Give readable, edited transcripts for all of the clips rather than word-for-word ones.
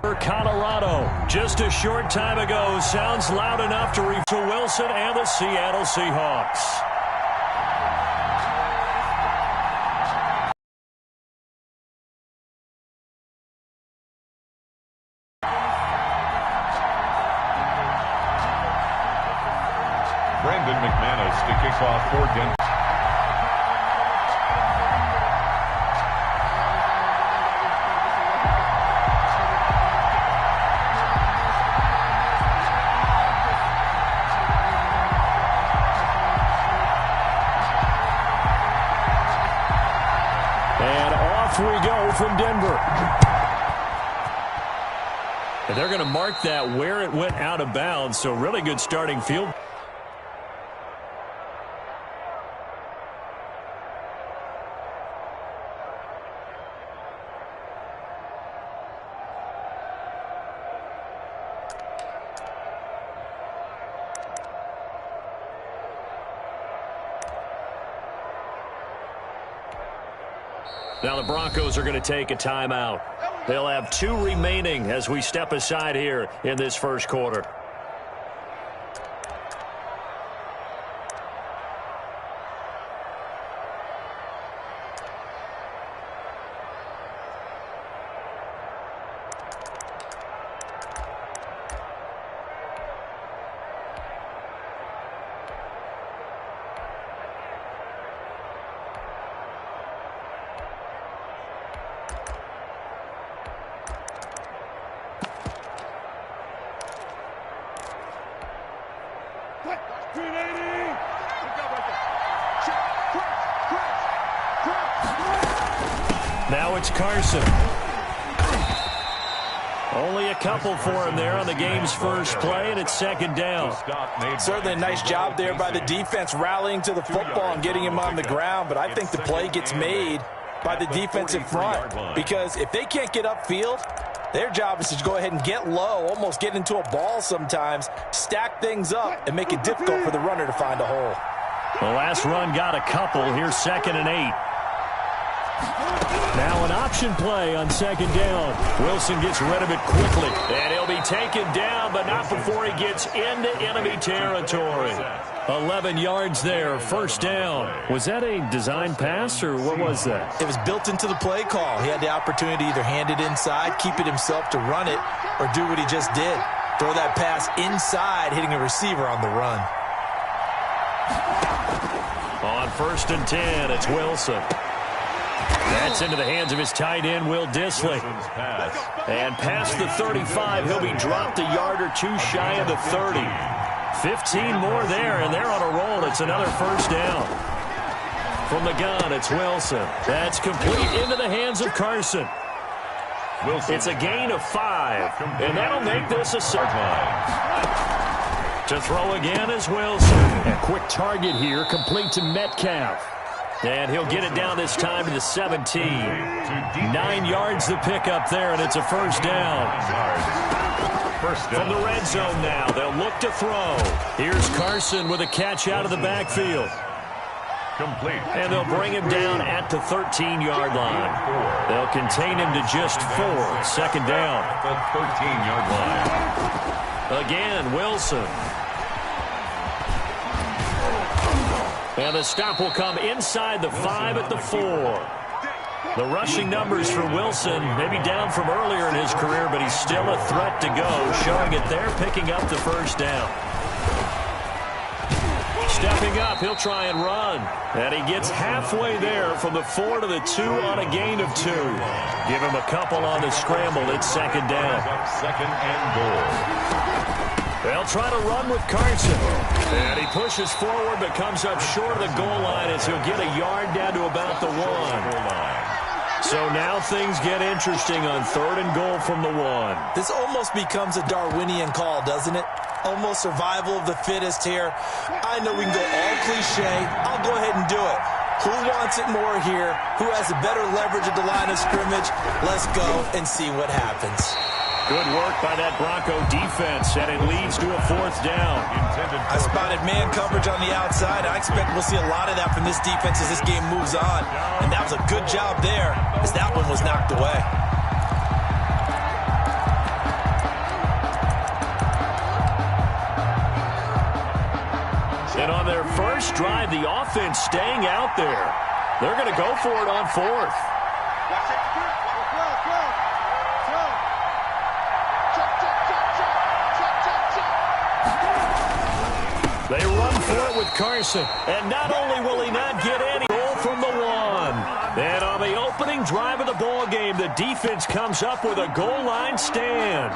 Colorado, just a short time ago, sounds loud enough to reach to Wilson and the Seattle Seahawks. Brandon McManus to kick off for Denver. And off we go from Denver. And they're going to mark that where it went out of bounds, so really good starting field. Now the Broncos are going to take a timeout. They'll have 2 remaining as we step aside here in this first quarter. Now it's Carson. Only a couple for him there on the game's first play, and it's second down. Certainly a nice job there by the defense rallying to the football and getting him on the ground, but I think the play gets made by the defensive front because if they can't get upfield, their job is to go ahead and get low, almost get into a ball sometimes, stack things up, and make it difficult for the runner to find a hole. The last run got a couple. Here's 2nd and 8. Now an option play on second down. Wilson gets rid of it quickly. And he'll be taken down, but not before he gets into enemy territory. 11 yards there, first down. Was that a design pass, or what was that? It was built into the play call. He had the opportunity to either hand it inside, keep it himself to run it, or do what he just did. Throw that pass inside, hitting a receiver on the run. On 1st and 10, it's Wilson. That's into the hands of his tight end, Will Dissly. And past the 35, he'll be dropped a yard or 2 shy of the 30. 15 more there, and they're on a roll. It's another first down. From the gun, it's Wilson. That's complete into the hands of Carson. It's a gain of 5, and that'll make this a to throw again is Wilson. A quick target here, complete to Metcalf. And he'll get it down this time to the 17. 9 yards the pickup there, and it's a first down. From the red zone now, they'll look to throw. Here's Carson with a catch out of the backfield. Complete. And they'll bring him down at the 13-yard line. They'll contain him to just 4. Second down. The 13-yard line. Again, Wilson. And the stop will come inside the 5 at the 4. The rushing numbers for Wilson maybe down from earlier in his career, but he's still a threat to go, showing it there, picking up the first down. Stepping up, he'll try and run. And he gets halfway there from the 4 to the 2 on a gain of 2. Give him a couple on the scramble. It's second down. Second and goal. They'll try to run with Carson. And he pushes forward but comes up short of the goal line as he'll get a yard down to about the 1. So now things get interesting on 3rd and goal from the 1. This almost becomes a Darwinian call, doesn't it? Almost survival of the fittest here. I know we can go all cliche. I'll go ahead and do it. Who wants it more here? Who has a better leverage at the line of scrimmage? Let's go and see what happens. Good work by that Bronco defense, and it leads to a 4th down. I spotted man coverage on the outside. I expect we'll see a lot of that from this defense as this game moves on. And that was a good job there as that one was knocked away. And on their first drive, the offense staying out there. They're going to go for it on fourth. They run for it with Carson. And not only will he not get any goal from the one. And on the opening drive of the ball game, the defense comes up with a goal line stand.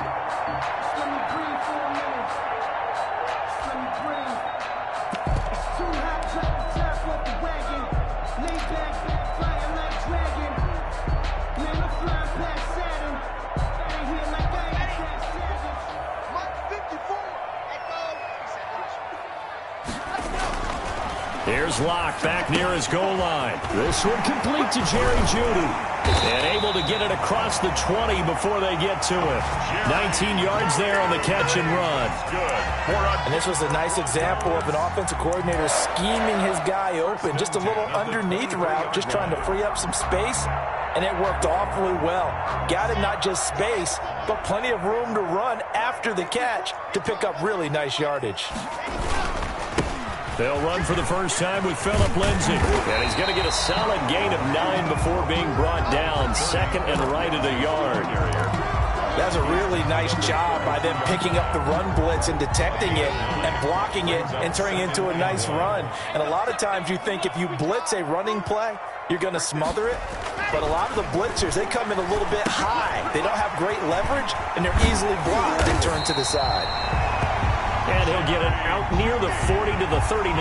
Here's Locke back near his goal line. This one complete to Jerry Jeudy. And able to get it across the 20 before they get to it. 19 yards there on the catch and run. And this was a nice example of an offensive coordinator scheming his guy open. Just a little underneath route, just trying to free up some space. And it worked awfully well. Got him not just space, but plenty of room to run after the catch to pick up really nice yardage. They'll run for the first time with Phillip Lindsay. And he's going to get a solid gain of 9 before being brought down. Second and right at a yard. That's a really nice job by them picking up the run blitz and detecting it and blocking it and turning it into a nice run. And a lot of times you think if you blitz a running play, you're going to smother it. But a lot of the blitzers, they come in a little bit high. They don't have great leverage, and they're easily blocked and turned to the side. And he'll get it out near the 40 to the 39.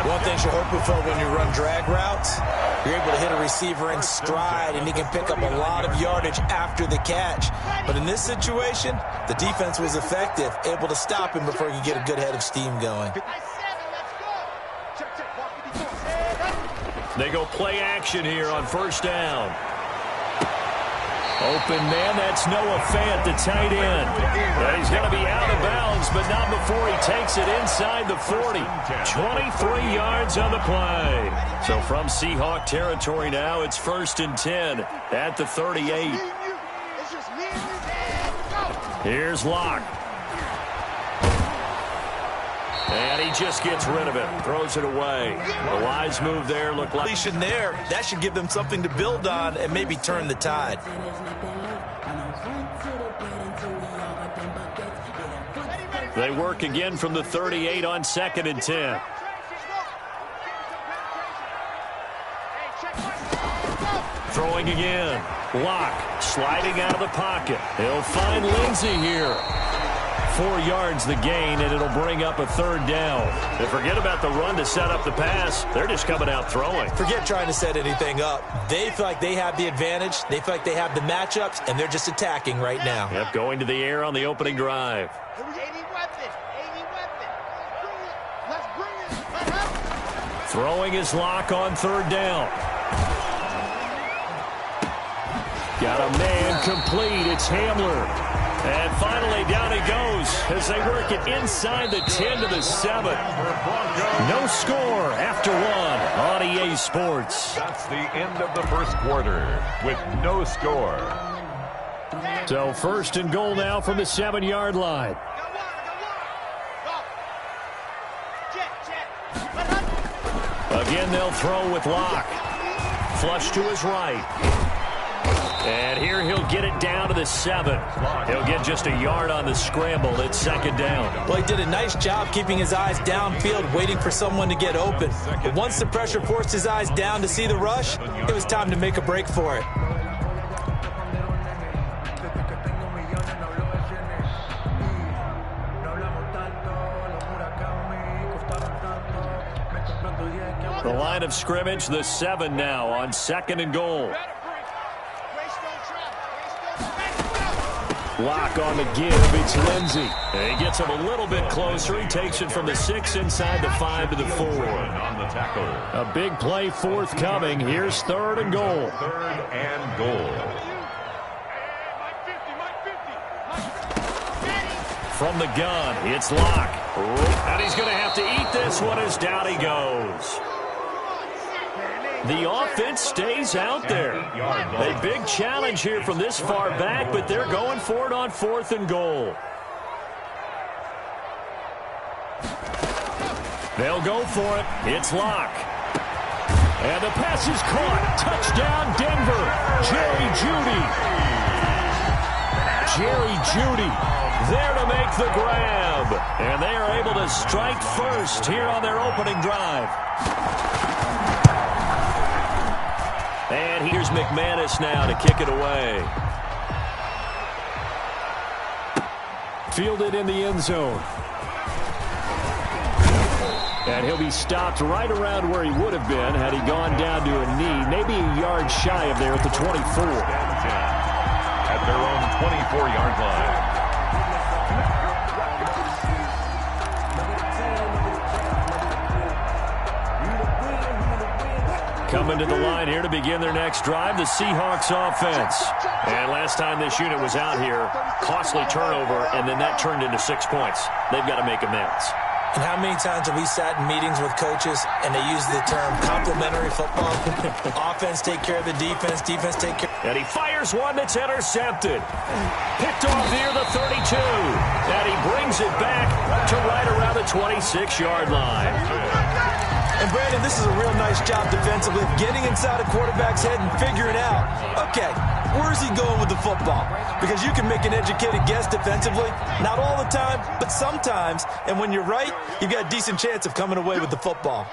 One thing you're hoping for when you run drag routes, you're able to hit a receiver in stride, and he can pick up a lot of yardage after the catch. But in this situation, the defense was effective, able to stop him before he could get a good head of steam going. They go play action here on first down. Open man, that's Noah Fant, the tight end. And he's going to be out of bounds, but not before he takes it inside the 40. 23 yards on the play. So from Seahawk territory now, it's 1st and 10 at the 38. Here's Locke. And he just gets rid of it, throws it away. A wise move there, looked like. There, that should give them something to build on and maybe turn the tide. They work again from the 38 on 2nd and 10. Throwing again. Locke sliding out of the pocket. He'll find Lindsay here. 4 yards the gain, and it'll bring up a 3rd down. And forget about the run to set up the pass. They're just coming out throwing. Forget trying to set anything up. They feel like they have the advantage. They feel like they have the matchups, and they're just attacking right now. Yep, going to the air on the opening drive. Throwing his Locke on 3rd down. Got a man complete. It's Hamler. And finally, down he goes as they work it inside the 10 to the 7. No score after 1 on EA Sports. That's the end of the first quarter with no score. So 1st and goal now from the 7-yard line. Again, they'll throw with Locke. Flush to his right. And here he'll get it down to the 7. He'll get just a yard on the scramble. It's 2nd down. Well, he did a nice job keeping his eyes downfield, waiting for someone to get open. But once the pressure forced his eyes down to see the rush, it was time to make a break for it. The line of scrimmage, the 7 now on 2nd and goal. Locke on the give. It's Lindsay. And he gets him a little bit closer. He takes it from the 6 inside the 5 to the 4. On the tackle. A big play forthcoming. Here's 3rd and goal. 3rd and goal. From the gun, it's Locke. And he's going to have to eat this one as down he goes. The offense stays out there. A big challenge here from this far back, but they're going for it on 4th and goal. They'll go for it. It's Locke. And the pass is caught. Touchdown, Denver. Jerry Jeudy. Jerry Jeudy there to make the grab. And they are able to strike first here on their opening drive. And here's McManus now to kick it away. Fielded in the end zone. And he'll be stopped right around where he would have been had he gone down to a knee, maybe a yard shy of there at the 24. At their own 24-yard line. Coming to the line here to begin their next drive, the Seahawks offense. And last time this unit was out here, costly turnover, and then that turned into 6 points. They've got to make amends. And how many times have we sat in meetings with coaches and they use the term complementary football? Offense take care of the defense, defense take care. And he fires one that's intercepted. Picked off near the 32. And he brings it back to right around the 26-yard line. And, Brandon, this is a real nice job defensively, getting inside a quarterback's head and figuring out, okay, where's he going with the football? Because you can make an educated guess defensively, not all the time, but sometimes. And when you're right, you've got a decent chance of coming away with the football.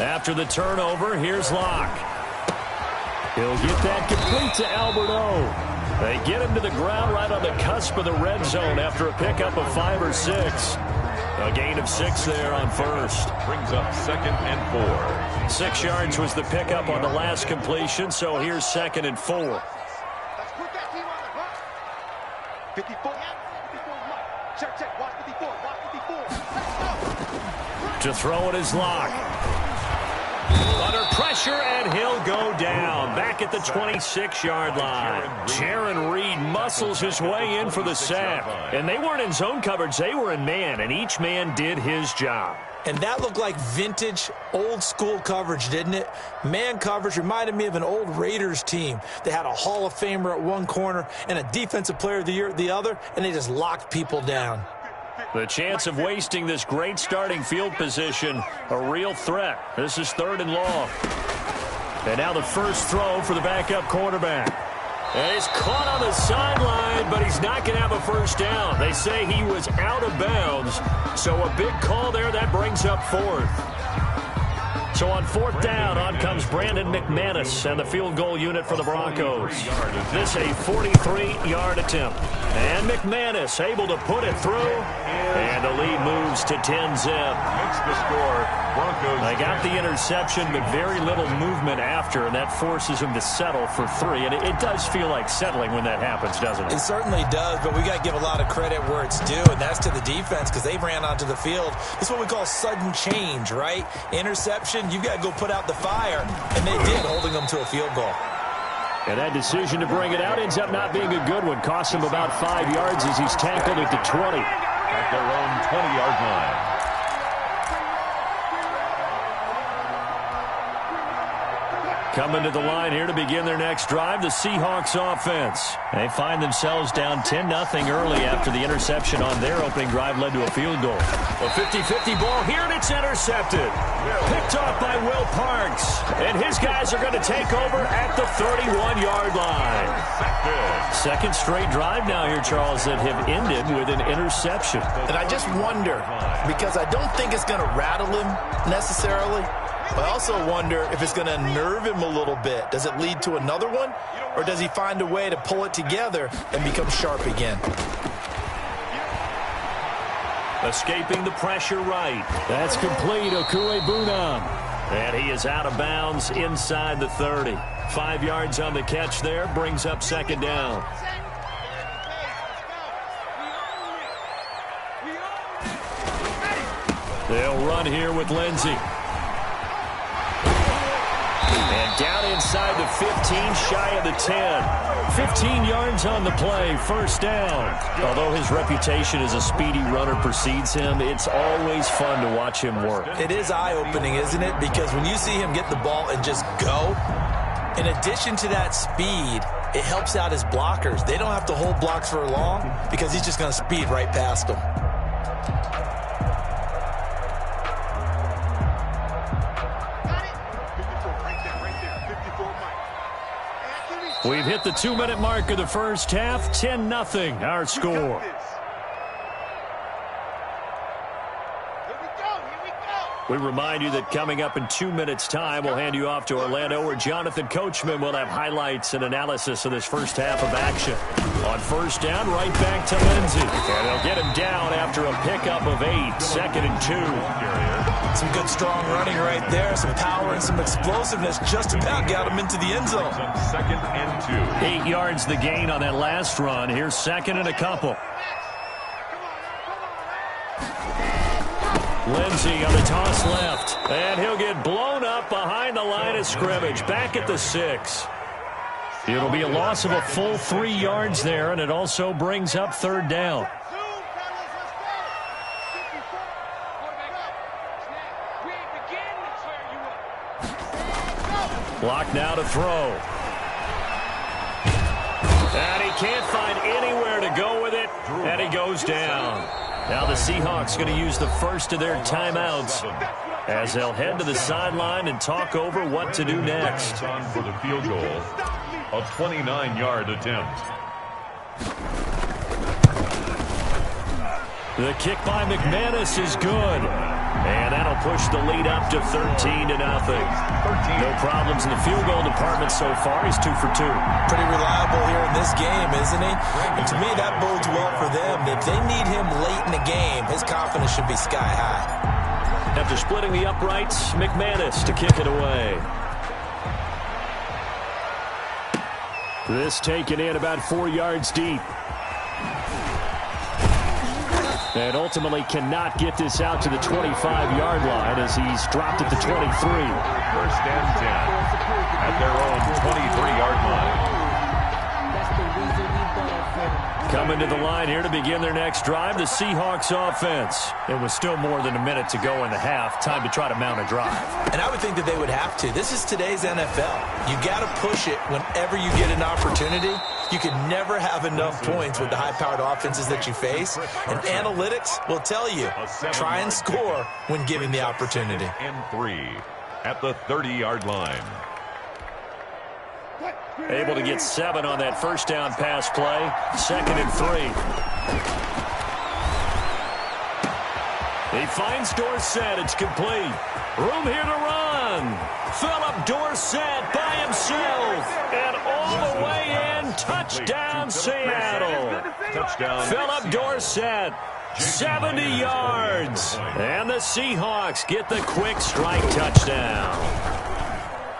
After the turnover, here's Locke. He'll get that complete to Alberto. They get him to the ground right on the cusp of the red zone after a pickup of 5 or 6. A gain of 6 there on first. Brings up 2nd and 4. 6 yards was the pickup on the last completion, so here's 2nd and 4. To throw it is Locke. Under pressure, and he'll go down. Back at the 26-yard line. Jaron Reed muscles his way in for the sack. And they weren't in zone coverage. They were in man, and each man did his job. And that looked like vintage, old-school coverage, didn't it? Man coverage reminded me of an old Raiders team. They had a Hall of Famer at one corner and a Defensive Player of the Year at the other, and they just locked people down. The chance of wasting this great starting field position, a real threat. This is 3rd and long. And now the first throw for the backup quarterback. And he's caught on the sideline, but he's not going to have a first down. They say he was out of bounds, so a big call there. That brings up 4th. So on 4th down, on comes Brandon McManus and the field goal unit for the Broncos. This a 43-yard attempt. And McManus able to put it through. And the lead moves to 10-zip. Makes the score. Broncos. They got the interception, but very little movement after, and that forces him to settle for 3. And it does feel like settling when that happens, doesn't it? It certainly does, but we got to give a lot of credit where it's due, and that's to the defense because they ran onto the field. This is what we call sudden change, right? Interception, you've got to go put out the fire, and they did, holding them to a field goal. And that decision to bring it out ends up not being a good one. Costs him about 5 yards as he's tackled at the 20. At their own 20-yard line. Coming to the line here to begin their next drive, the Seahawks offense. They find themselves down 10-0 early after the interception on their opening drive led to a field goal. A 50-50 ball here, and it's intercepted. Picked off by Will Parks. And his guys are going to take over at the 31-yard line. Second straight drive now here, Charles, that have ended with an interception. And I just wonder, because I don't think it's going to rattle him necessarily, but I also wonder if it's going to nerve him a little bit. Does it lead to another one, or does he find a way to pull it together and become sharp again? Escaping the pressure right. That's complete, Okuebunam. And he is out of bounds inside the 30. 5 yards on the catch there, brings up 2nd down. They'll run here with Lindsey. And down inside the 15, shy of the 10. 15 yards on the play, first down. Although his reputation as a speedy runner precedes him, it's always fun to watch him work. It is eye-opening, isn't it? Because when you see him get the ball and just go, in addition to that speed, it helps out his blockers. They don't have to hold blocks for long because he's just going to speed right past them. We've hit the 2-minute mark of the first half. 10-0 our score. We remind you that coming up in 2 minutes' time, we'll hand you off to Orlando, where Jonathan Coachman will have highlights and analysis of this first half of action. On first down, right back to Lindsey. And they'll get him down after a pickup of 8, 2nd and 2. Some good strong running right there, some power and some explosiveness. Just about got him into the end zone. 2nd and 2. 8 yards the gain on that last run. Here's 2nd and a couple. Lindsey on the toss left, and he'll get blown up behind the line of scrimmage, back at the 6. It'll be a loss of a full 3 yards there, and it also brings up 3rd down. Block now to throw. And he can't find anywhere to go with it, and he goes down. Now the Seahawks going to use the first of their timeouts as they'll head to the sideline and talk over what to do next. On for the field goal, a 29-yard attempt. The kick by McManus is good. And that'll push the lead up to 13-0. No problems in the field goal department so far. He's 2 for 2. Pretty reliable here in this game, isn't he? And to me, that bodes well for them. If they need him late in the game, his confidence should be sky high. After splitting the uprights, McManus to kick it away. This taken in about 4 yards deep. And ultimately cannot get this out to the 25-yard line as he's dropped at the 23. 1st and 10 at their own 23-yard line. Coming to the line here to begin their next drive, the Seahawks offense. It was still more than a minute to go in the half. Time to try to mount a drive. And I would think that they would have to. This is today's NFL. You got to push it whenever you get an opportunity. You can never have enough points with the high-powered offenses that you face. And analytics will tell you, try and score when given the opportunity. And 3 at the 30-yard line. Able to get 7 on that first down pass play. 2nd and 3. He finds Dorsett. It's complete. Room here to run. Philip Dorsett by himself. And all the way in. Touchdown, Seattle. Touchdown. Philip Dorsett. 70 yards. And the Seahawks get the quick strike touchdown.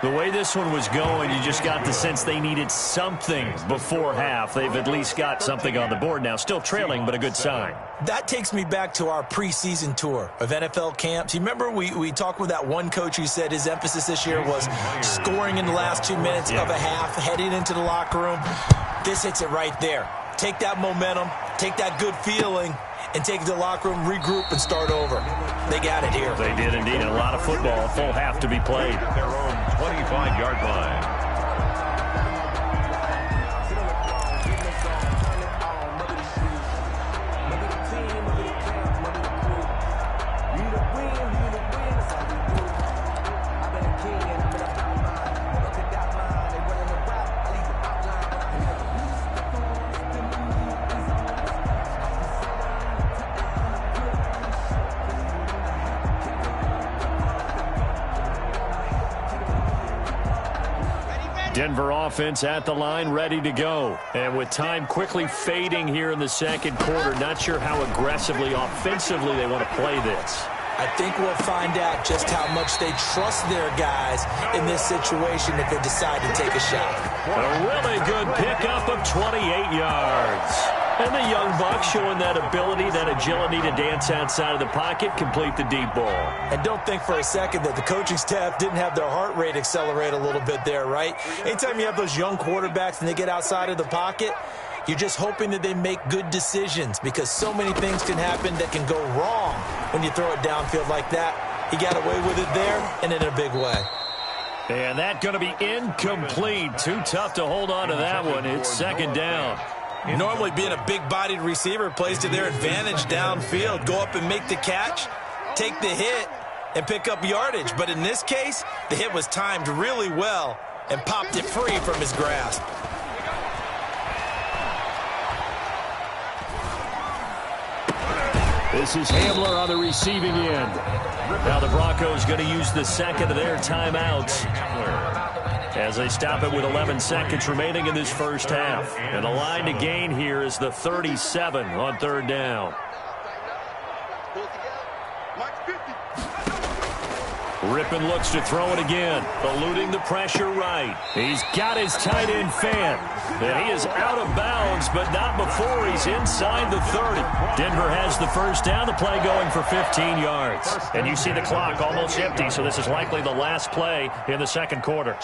The way this one was going, you just got the sense they needed something before half. They've at least got something on the board now. Still trailing, but a good sign. That takes me back to our preseason tour of NFL camps. You remember we talked with that one coach who said his emphasis this year was scoring in the last 2 minutes of a half, heading into the locker room. This hits it right there. Take that momentum, take that good feeling, and take it to the locker room, regroup, and start over. They got it here. They did indeed. A lot of football, a full half to be played. At their own 25-yard line. Denver offense at the line, ready to go. And with time quickly fading here in the second quarter, not sure how aggressively, offensively they want to play this. I think we'll find out just how much they trust their guys in this situation if they decide to take a shot. A really good pickup of 28 yards. And the young buck showing that ability, that agility to dance outside of the pocket, complete the deep ball. And don't think for a second that the coaching staff didn't have their heart rate accelerate a little bit there, right? Anytime you have those young quarterbacks and they get outside of the pocket, you're just hoping that they make good decisions because so many things can happen that can go wrong when you throw it downfield like that. He got away with it there and in a big way. And that's going to be incomplete. Too tough to hold on to that one. It's second down. Normally being a big-bodied receiver plays to their advantage downfield. Go up and make the catch, take the hit, and pick up yardage. But in this case, the hit was timed really well and popped it free from his grasp. This is Hamler on the receiving end. Now the Broncos going to use the second of their timeouts as they stop it with 11 seconds remaining in this first half. And the line to gain here is the 37 on third down. Rippon looks to throw it again, eluding the pressure right. He's got his tight end Fant, and he is out of bounds, but not before he's inside the 30. Denver has the first down, the play going for 15 yards. And you see the clock almost empty, so this is likely the last play in the second quarter.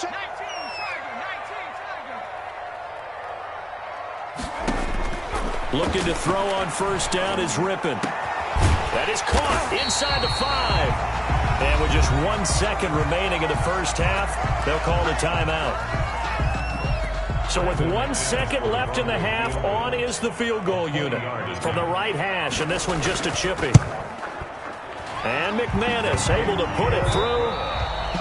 Looking to throw on first down is Rippon. That is caught inside the 5. And with just 1 second remaining in the first half, they'll call the timeout. So with 1 second left in the half, on is the field goal unit from the right hash, and this one just a chippy. And McManus able to put it through.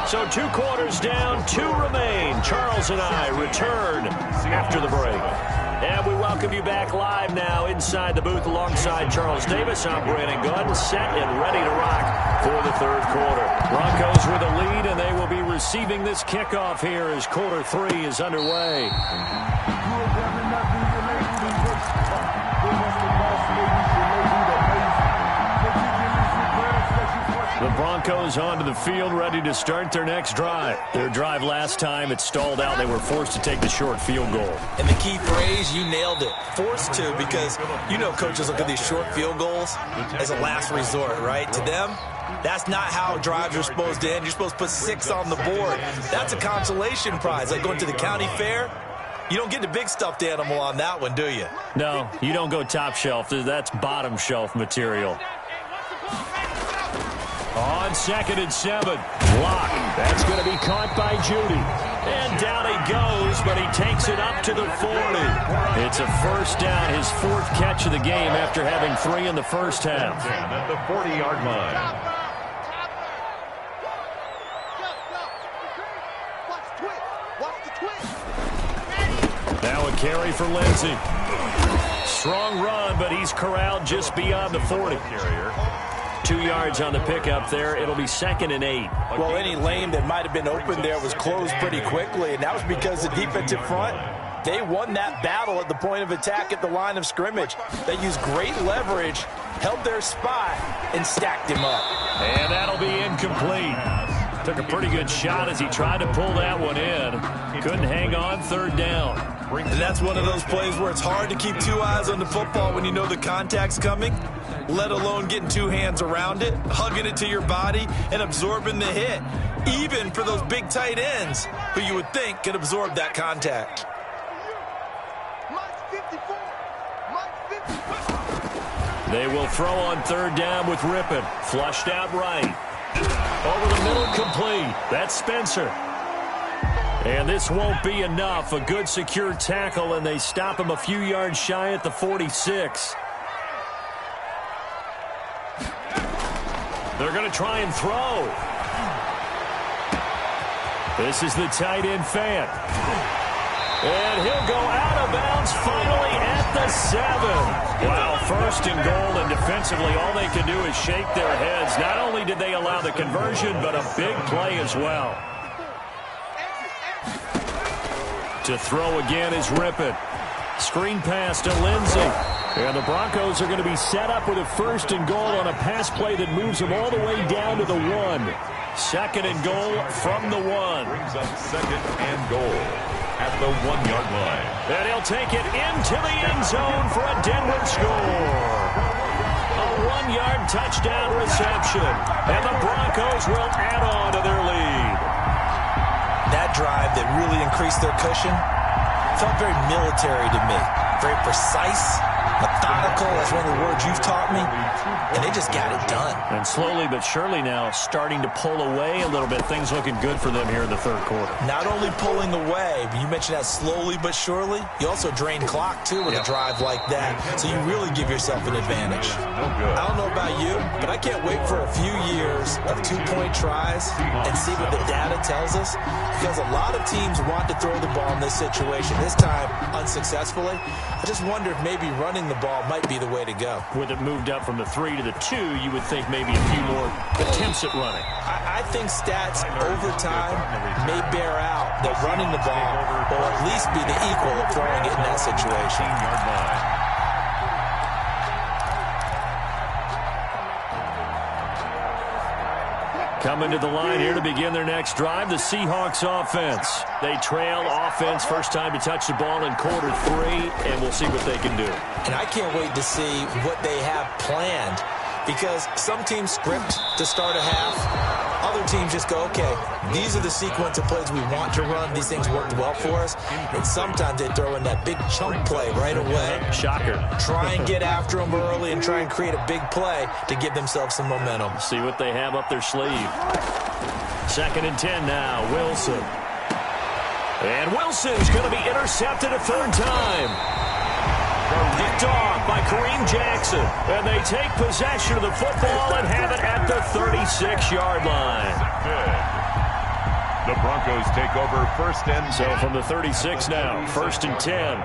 So 2 quarters down, 2 remain. Charles and I return after the break. And we welcome you back live now inside the booth alongside Charles Davis. I'm Brandon Gunn, set and ready to rock for the third quarter. Broncos with a lead, and they will be receiving this kickoff here as quarter 3 is underway. The Broncos onto the field, ready to start their next drive. Their drive last time, it stalled out. They were forced to take the short field goal. And the key phrase, you nailed it. Forced to, because you know coaches look at these short field goals as a last resort, right? To them, that's not how drives are supposed to end. You're supposed to put 6 on the board. That's a consolation prize. Like going to the county fair, you don't get the big stuffed animal on that one, do you? No, you don't go top shelf. That's bottom shelf material. On 2nd and 7, block. That's going to be caught by Judy. And down he goes, but he takes it up to the 40. It's a first down, his 4th catch of the game after having 3 in the first half. At the 40-yard line. Now a carry for Lindsey. Strong run, but he's corralled just beyond the 40. 2 yards on the pickup there. It'll be 2nd and 8. Well, any lane that might have been open there was closed pretty quickly, and that was because the defensive front, they won that battle at the point of attack at the line of scrimmage. They used great leverage, held their spot, and stacked him up. And that'll be incomplete. Took a pretty good shot as he tried to pull that one in. Couldn't hang on, 3rd down. And that's one of those plays where it's hard to keep 2 eyes on the football when you know the contact's coming, let alone getting 2 hands around it, hugging it to your body, and absorbing the hit, even for those big tight ends who you would think could absorb that contact. They will throw on 3rd down with Rippon. Flushed out right. Over the middle, complete. That's Spencer. And this won't be enough. A good secure tackle, and they stop him a few yards shy at the 46. They're going to try and throw. This is the tight end Fant. And he'll go out of bounds finally at the 7. Wow, 1st and goal, and defensively all they can do is shake their heads. Not only did they allow the conversion, but a big play as well. To throw again is Rippon. Screen pass to Lindsey. And the Broncos are going to be set up with a 1st and goal on a pass play that moves them all the way down to the 1. 2nd and goal from the 1. Brings up 2nd and goal at the 1-yard line. And he'll take it into the end zone for a Denver score. A 1-yard touchdown reception. And the Broncos will add on to their lead. That drive that really increased their cushion felt very military to me. Very precise, Methodical, that's one of the words you've taught me. And they just got it done. And slowly but surely now starting to pull away a little bit. Things looking good for them here in the third quarter. Not only pulling away, but you mentioned that slowly but surely. You also drain clock, too, with a drive like that. So you really give yourself an advantage. I don't know about you, but I can't wait for a few years of two-point tries and see what the data tells us. Because a lot of teams want to throw the ball in this situation. This time, unsuccessfully. I just wonder if maybe running the ball might be the way to go. With it moved up from the 3 to the 2, you would think maybe a few more attempts at running. I think stats over time may bear out that running the ball will at least be the equal of throwing it in that situation. Coming to the line here to begin their next drive, the Seahawks offense. They trail offense, first time to touch the ball in quarter 3, and we'll see what they can do. And I can't wait to see what they have planned, because some teams script to start a half. Other teams just go, okay, these are the sequence of plays we want to run. These things worked well for us. And sometimes they throw in that big chunk play right away. Shocker. Try and get after them early and try and create a big play to give themselves some momentum. See what they have up their sleeve. 2nd and 10 now, Wilson. And Wilson's going to be intercepted a third time. Picked off by Kareem Jackson. And they take possession of the football and have it at the 36-yard line. The Broncos take over 1st and 10. So from the 36 now, 1st and 10.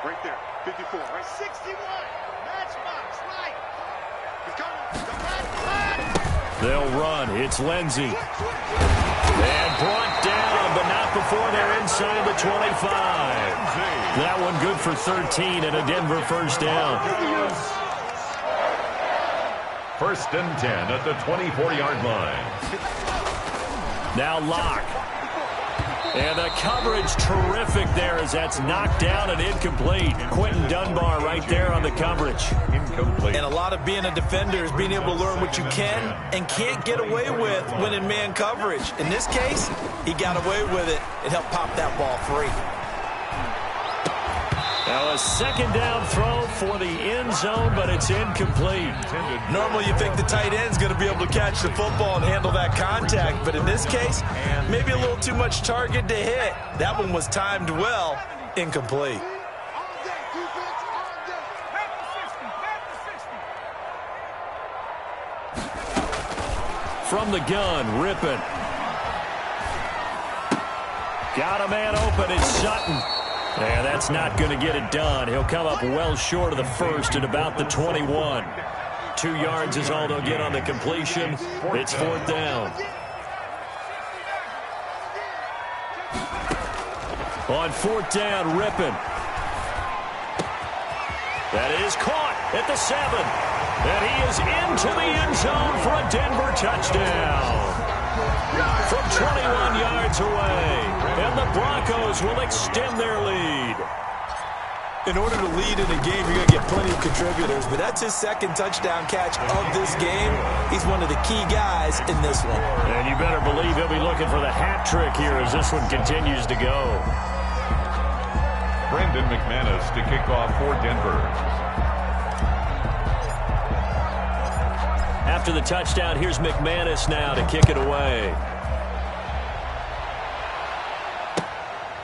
Right there, 54, right? 61, matchbox, right. They'll run. It's Lindsey. And brought down, but not before they're inside the 25. That one good for 13 and a Denver first down. 1st and 10 at the 24-yard line. Now Locke. And the coverage terrific there as that's knocked down and incomplete. Quentin Dunbar right there on the coverage. Incomplete. And a lot of being a defender is being able to learn what you can and can't get away with when in man coverage. In this case, he got away with it. It helped pop that ball free. Now a 2nd down throw for the end zone, but it's incomplete. Normally you think the tight end's going to be able to catch the football and handle that contact, but in this case, maybe a little too much target to hit. That one was timed well, incomplete. From the gun, Rippon. Got a man open, it's Sutton. Yeah, that's not going to get it done. He'll come up well short of the first at about the 21. 2 yards is all they'll get on the completion. It's 4th down. On 4th down, Rippon. That is caught at the 7. And he is into the end zone for a Denver touchdown. From 21 yards away. And the Broncos will extend their lead. In order to lead in a game, you're going to get plenty of contributors, but that's his 2nd touchdown catch of this game. He's one of the key guys in this one. And you better believe he'll be looking for the hat trick here as this one continues to go. Brandon McManus to kick off for Denver. After the touchdown, here's McManus now to kick it away.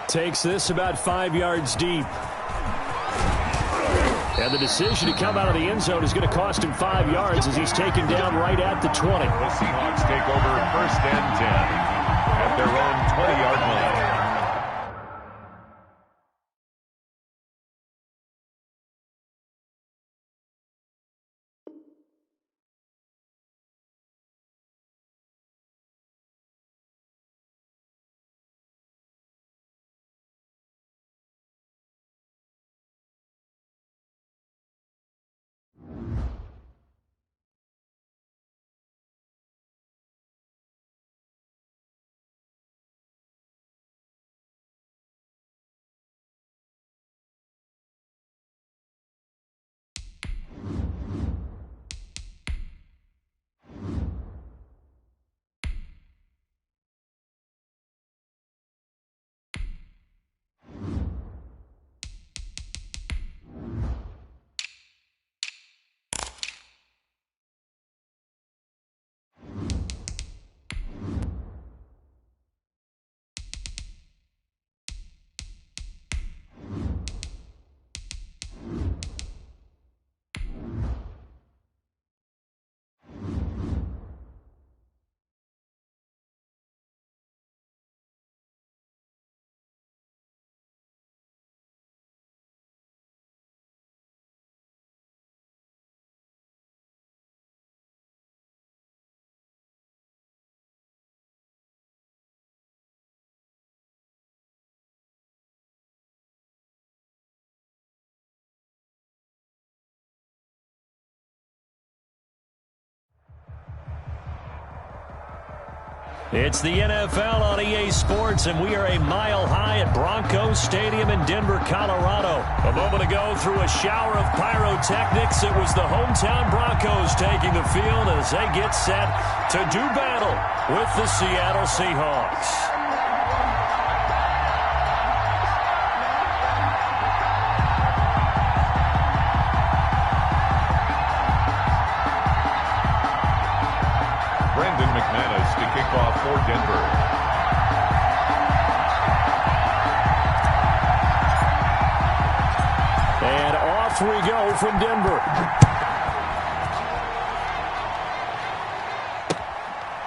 Takes this about 5 yards deep. And the decision to come out of the end zone is going to cost him 5 yards as he's taken down right at the 20. The Seahawks take over 1st and 10 at their own 20-yard line. It's the NFL on EA Sports, and we are a mile high at Broncos Stadium in Denver, Colorado. A moment ago, through a shower of pyrotechnics, it was the hometown Broncos taking the field as they get set to do battle with the Seattle Seahawks. For Denver. And off we go from Denver.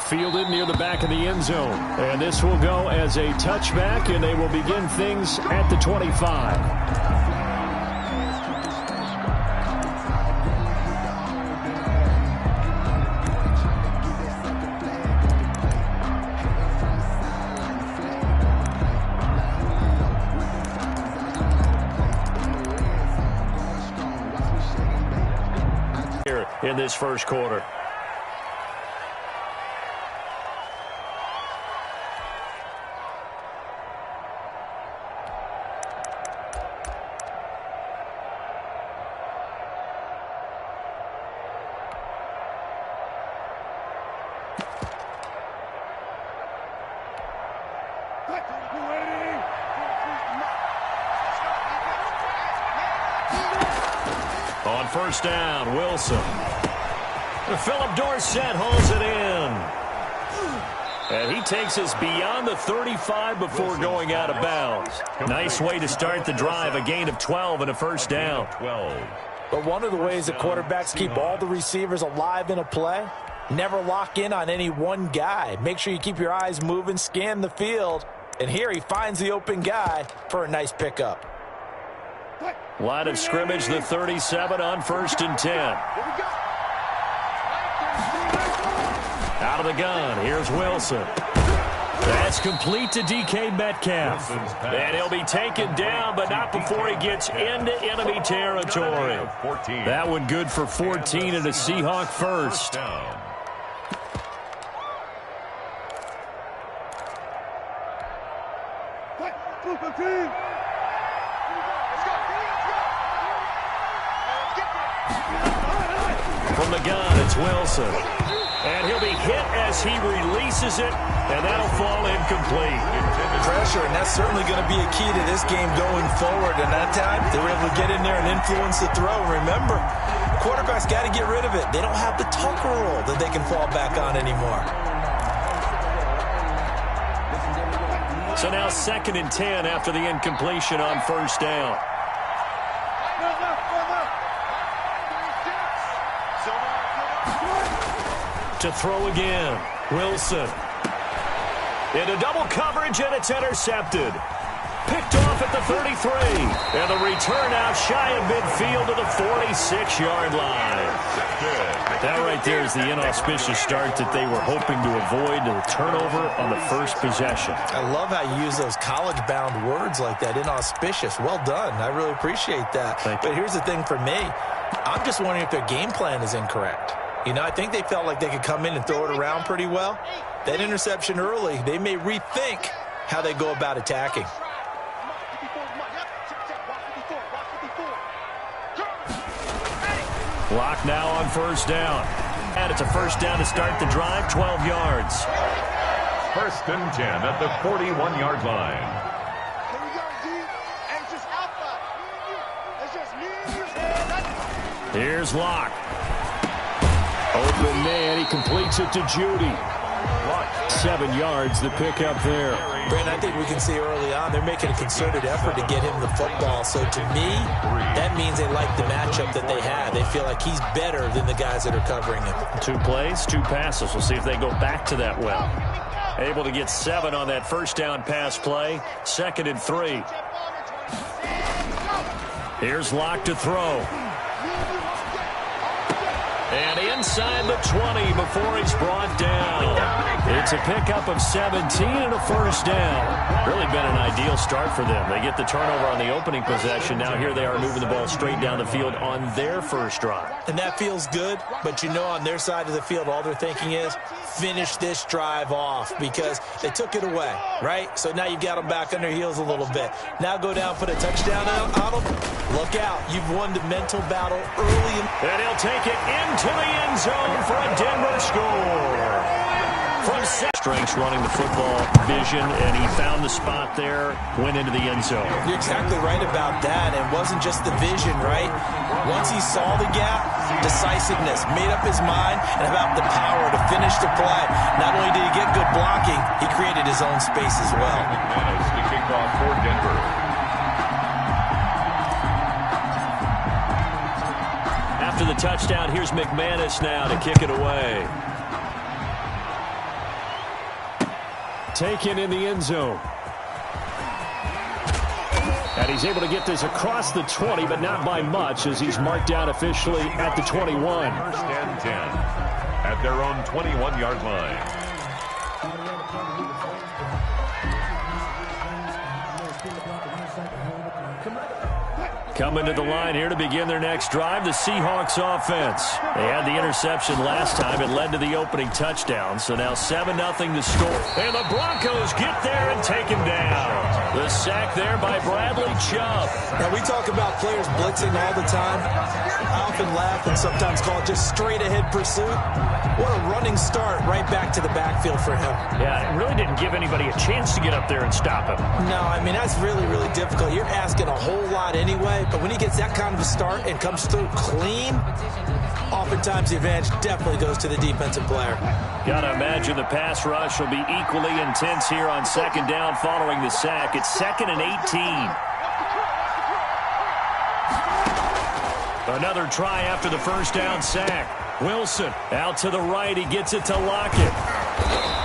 Fielded near the back of the end zone. And this will go as a touchback, and they will begin things at the 25. In this first quarter. On first down, Wilson. Philip Dorsett holds it in. And he takes us beyond the 35 before going out of bounds. Nice way to start the drive, a gain of 12 and a first down. But one of the ways that quarterbacks keep all the receivers alive in a play, never lock in on any one guy. Make sure you keep your eyes moving, scan the field. And here he finds the open guy for a nice pickup. Line of scrimmage, the 37 on first and 10. Out of the gun, here's Wilson. That's complete to DK Metcalf. And he'll be taken down, but not before he gets into enemy territory. That one good for 14 and a Seahawk first. From the gun, it's Wilson. And he'll be hit as he releases it, and that'll fall incomplete. Pressure, and that's certainly going to be a key to this game going forward. And that time, they were able to get in there and influence the throw. Remember, quarterbacks got to get rid of it. They don't have the tuck roll that they can fall back on anymore. So now 2nd and 10 after the incompletion on first down. To throw again, Wilson. Into double coverage, and it's intercepted. Picked off at the 33. And the return out shy of midfield to the 46-yard line. That right there is the inauspicious start that they were hoping to avoid, the turnover on the first possession. I love how you use those college-bound words like that, inauspicious. Well done. I really appreciate that. But here's the thing for me. I'm just wondering if their game plan is incorrect. You know, I think they felt like they could come in and throw it around pretty well. That interception early, they may rethink how they go about attacking. Lock now on first down. And it's a first down to start the drive, 12 yards. 1st and 10 at the 41-yard line. Here's Locke. Open man, he completes it to Judy. 7 yards, the pickup there. Brandon, I think we can see early on they're making a concerted effort to get him the football. So to me, that means they like the matchup that they have. They feel like he's better than the guys that are covering him. 2 plays, 2 passes. We'll see if they go back to that well. Able to get 7 on that first down pass play. 2nd and 3. Here's Locke to throw. And inside the 20 before he's brought down. It's a pickup of 17 and a first down. Really been an ideal start for them. They get the turnover on the opening possession. Now here they are moving the ball straight down the field on their first drive. And that feels good, but you know on their side of the field, all they're thinking is finish this drive off because they took it away, right? So now you've got them back on their heels a little bit. Now go down, put a touchdown on them. Look out. You've won the mental battle early. And he'll take it into the end zone for a Denver score. From strengths running the football vision, and he found the spot there, went into the end zone. You're exactly right about that. It wasn't just the vision, right? Once he saw the gap, decisiveness, made up his mind, and about the power to finish the play. Not only did he get good blocking, he created his own space as well. McManus to kick off for Denver. After the touchdown, here's McManus now to kick it away. Taken in the end zone. And he's able to get this across the 20, but not by much as he's marked down officially at the 21. First and 10 at their own 21-yard line. Coming to the line here to begin their next drive, the Seahawks offense. They had the interception last time. It led to the opening touchdown. So now 7-0 to score. And the Broncos get there and take him down. The sack there by Bradley Chubb. Now, we talk about players blitzing all the time. I often laugh and sometimes call it just straight-ahead pursuit. What a running start right back to the backfield for him. Yeah, it really didn't give anybody a chance to get up there and stop him. No, I mean, that's really, really difficult. You're asking a whole lot anyway, but when he gets that kind of a start and comes through clean, oftentimes the advantage definitely goes to the defensive player. Got to imagine the pass rush will be equally intense here on second down following the sack. It's 2nd and 18. Another try after the first down sack. Wilson out to the right. He gets it to Lockett.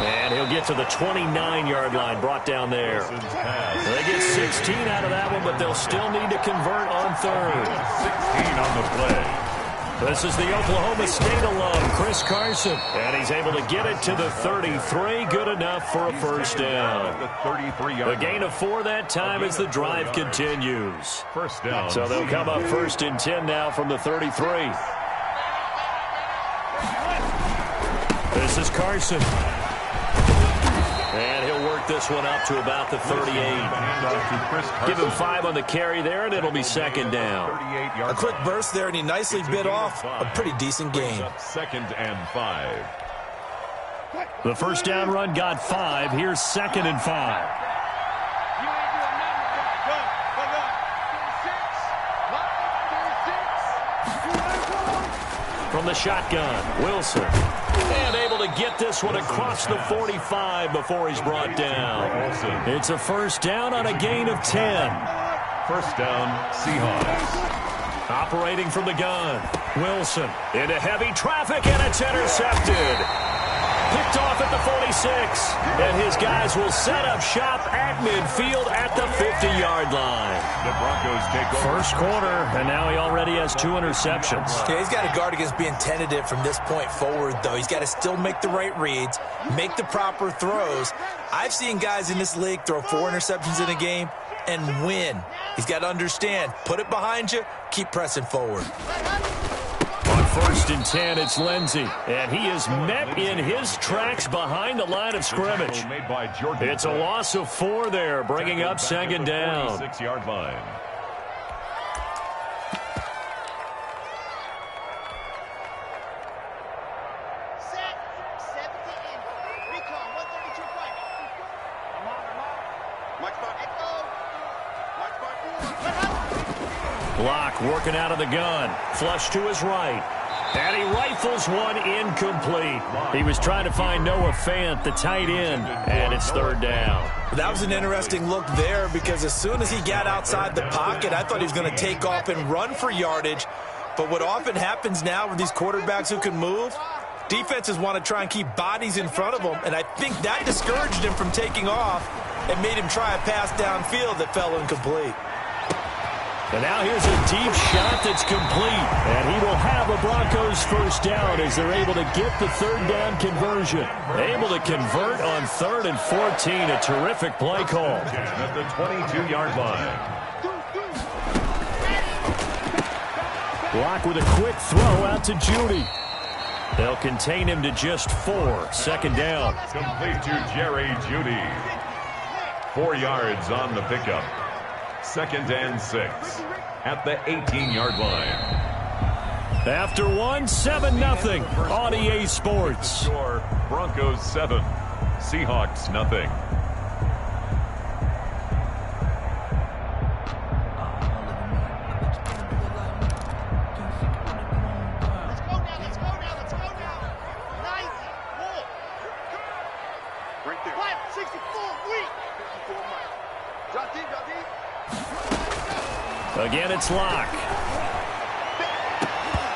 And he'll get to the 29-yard line, brought down there. They get 16 out of that one, but they'll still need to convert on third. 16 on the play. This is the Oklahoma State alum, Chris Carson. And he's able to get it to the 33. Good enough for a first down. A gain of 4 that time as the drive continues. First down. So they'll come up 1st and 10 now from the 33. This is Carson. And he'll work this one up to about the 38. Give him 5 on the carry there, and it'll be second down. A quick burst there, and he nicely bit off a pretty decent gain. 2nd and 5. The first down run got 5. Here's 2nd and 5. From the shotgun, Wilson. And able to get this one across the 45 before he's brought down. It's a first down on a gain of 10. First down, Seahawks. Operating from the gun, Wilson into heavy traffic, and it's intercepted. Picked off at the 46, and his guys will set up shop at midfield at the 50-yard line. The Broncos take over. First quarter, and now he already has 2 interceptions. Yeah, he's got to guard against being tentative from this point forward, though. He's got to still make the right reads, make the proper throws. I've seen guys in this league throw 4 interceptions in a game and win. He's got to understand, put it behind you, keep pressing forward. On 1st and 10, it's Lindsey, and he is met in his tracks behind the line of scrimmage. It's a loss of 4 there, bringing up second down. 6-yard line. Set, 17. Recon, 132 point. March back. Block working out of the gun. Flush to his right. And he rifles one incomplete. He was trying to find Noah Fant, the tight end, and it's 3rd down. That was an interesting look there because as soon as he got outside the pocket, I thought he was going to take off and run for yardage. But what often happens now with these quarterbacks who can move, defenses want to try and keep bodies in front of them, and I think that discouraged him from taking off and made him try a pass downfield that fell incomplete. And now here's a deep shot that's complete. And he will have a Broncos first down as they're able to get the third down conversion. Able to convert on 3rd and 14. A terrific play call. At the 22-yard line. Block with a quick throw out to Judy. They'll contain him to just 4. Second down. Complete to Jerry Judy. 4 yards on the pickup. 2nd and 6 at the 18-yard line. After 7-0 on EA Sports. Score, Broncos 7, Seahawks nothing. Let's go now. Nice ball. Right there. Quiet, 64, weak. 64, Mike. Drop deep. Again, it's Locke.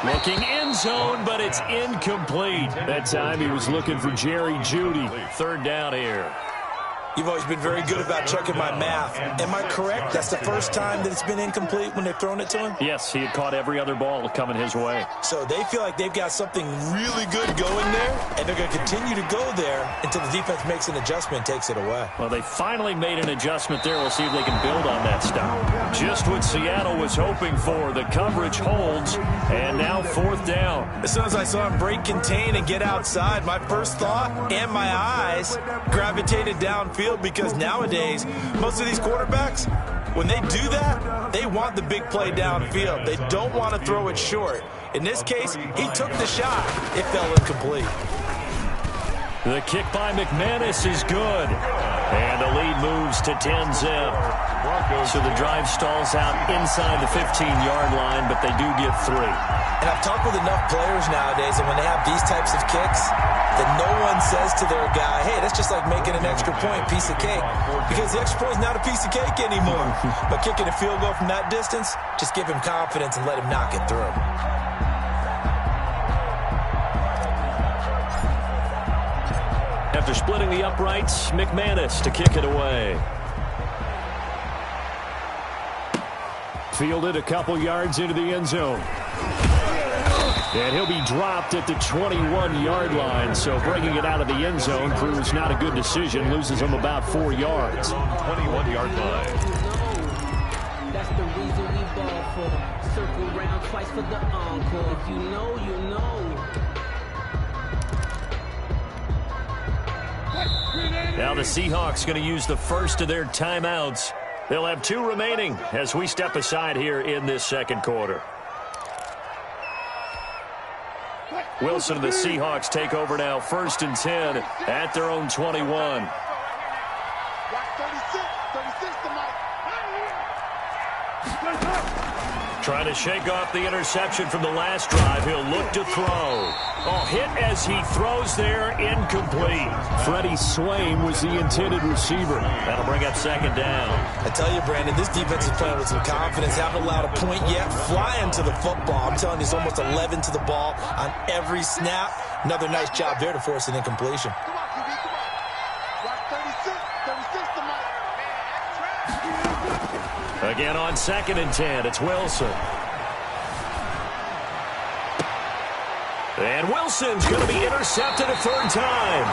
Looking end zone, but it's incomplete. That time he was looking for Jerry Judy. 3rd down here. You've always been very good about checking my math. Am I correct? That's the first time that it's been incomplete when they've thrown it to him? Yes, he had caught every other ball coming his way. So they feel like they've got something really good going there, and they're going to continue to go there until the defense makes an adjustment and takes it away. Well, they finally made an adjustment there. We'll see if they can build on that stuff. Just what Seattle was hoping for. The coverage holds, and now 4th down. As soon as I saw him break contain and get outside, my first thought and my eyes gravitated downfield, because nowadays, most of these quarterbacks, when they do that, they want the big play downfield. They don't want to throw it short. In this case, he took the shot. It fell incomplete. The kick by McManus is good. And the lead moves to 10-zip. So the drive stalls out inside the 15-yard line, but they do get 3. And I've talked with enough players nowadays, and when they have these types of kicks, that no one says to their guy, hey, that's just like making an extra point, piece of cake. Because the extra point is not a piece of cake anymore. But kicking a field goal from that distance, just give him confidence and let him knock it through. After splitting the uprights, McManus to kick it away. Fielded a couple yards into the end zone. And he'll be dropped at the 21-yard line, so bringing it out of the end zone proves not a good decision, loses him about 4 yards. 21-yard line. That's the reason we ball for. Circle round twice for the encore. If you know, you know. Now the Seahawks going to use the first of their timeouts. They'll have 2 remaining as we step aside here in this second quarter. Wilson and the Seahawks take over now, 1st and 10 at their own 21. Trying to shake off the interception from the last drive. He'll look to throw. Oh, hit as he throws there, incomplete. Freddie Swain was the intended receiver. That'll bring up 2nd down. I tell you, Brandon, this defense is playing with some confidence. Haven't allowed a point yet. Flying to the football. I'm telling you, it's almost 11 to the ball on every snap. Another nice job there to force an incompletion. Come on, QB, come on. Rock 36 to Mike. Again on 2nd and 10, it's Wilson. And Wilson's going to be intercepted a 3rd time.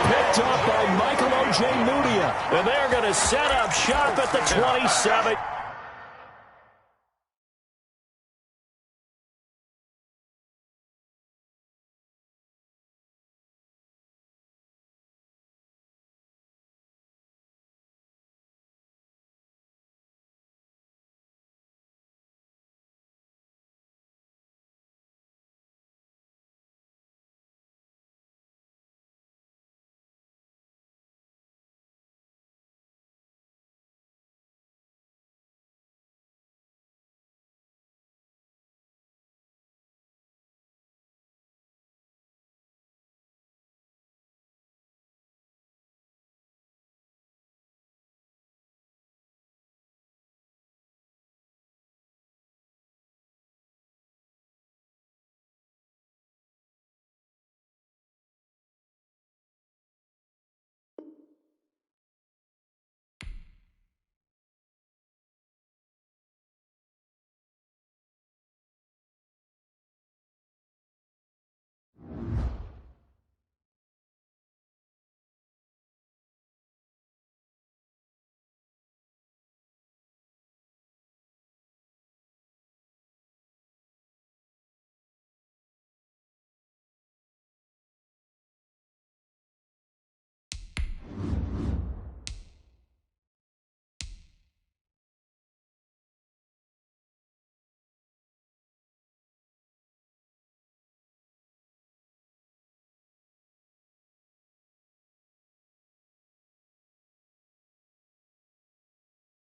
Picked up by Michael O.J. Mudia. And they're going to set up shop at the 27.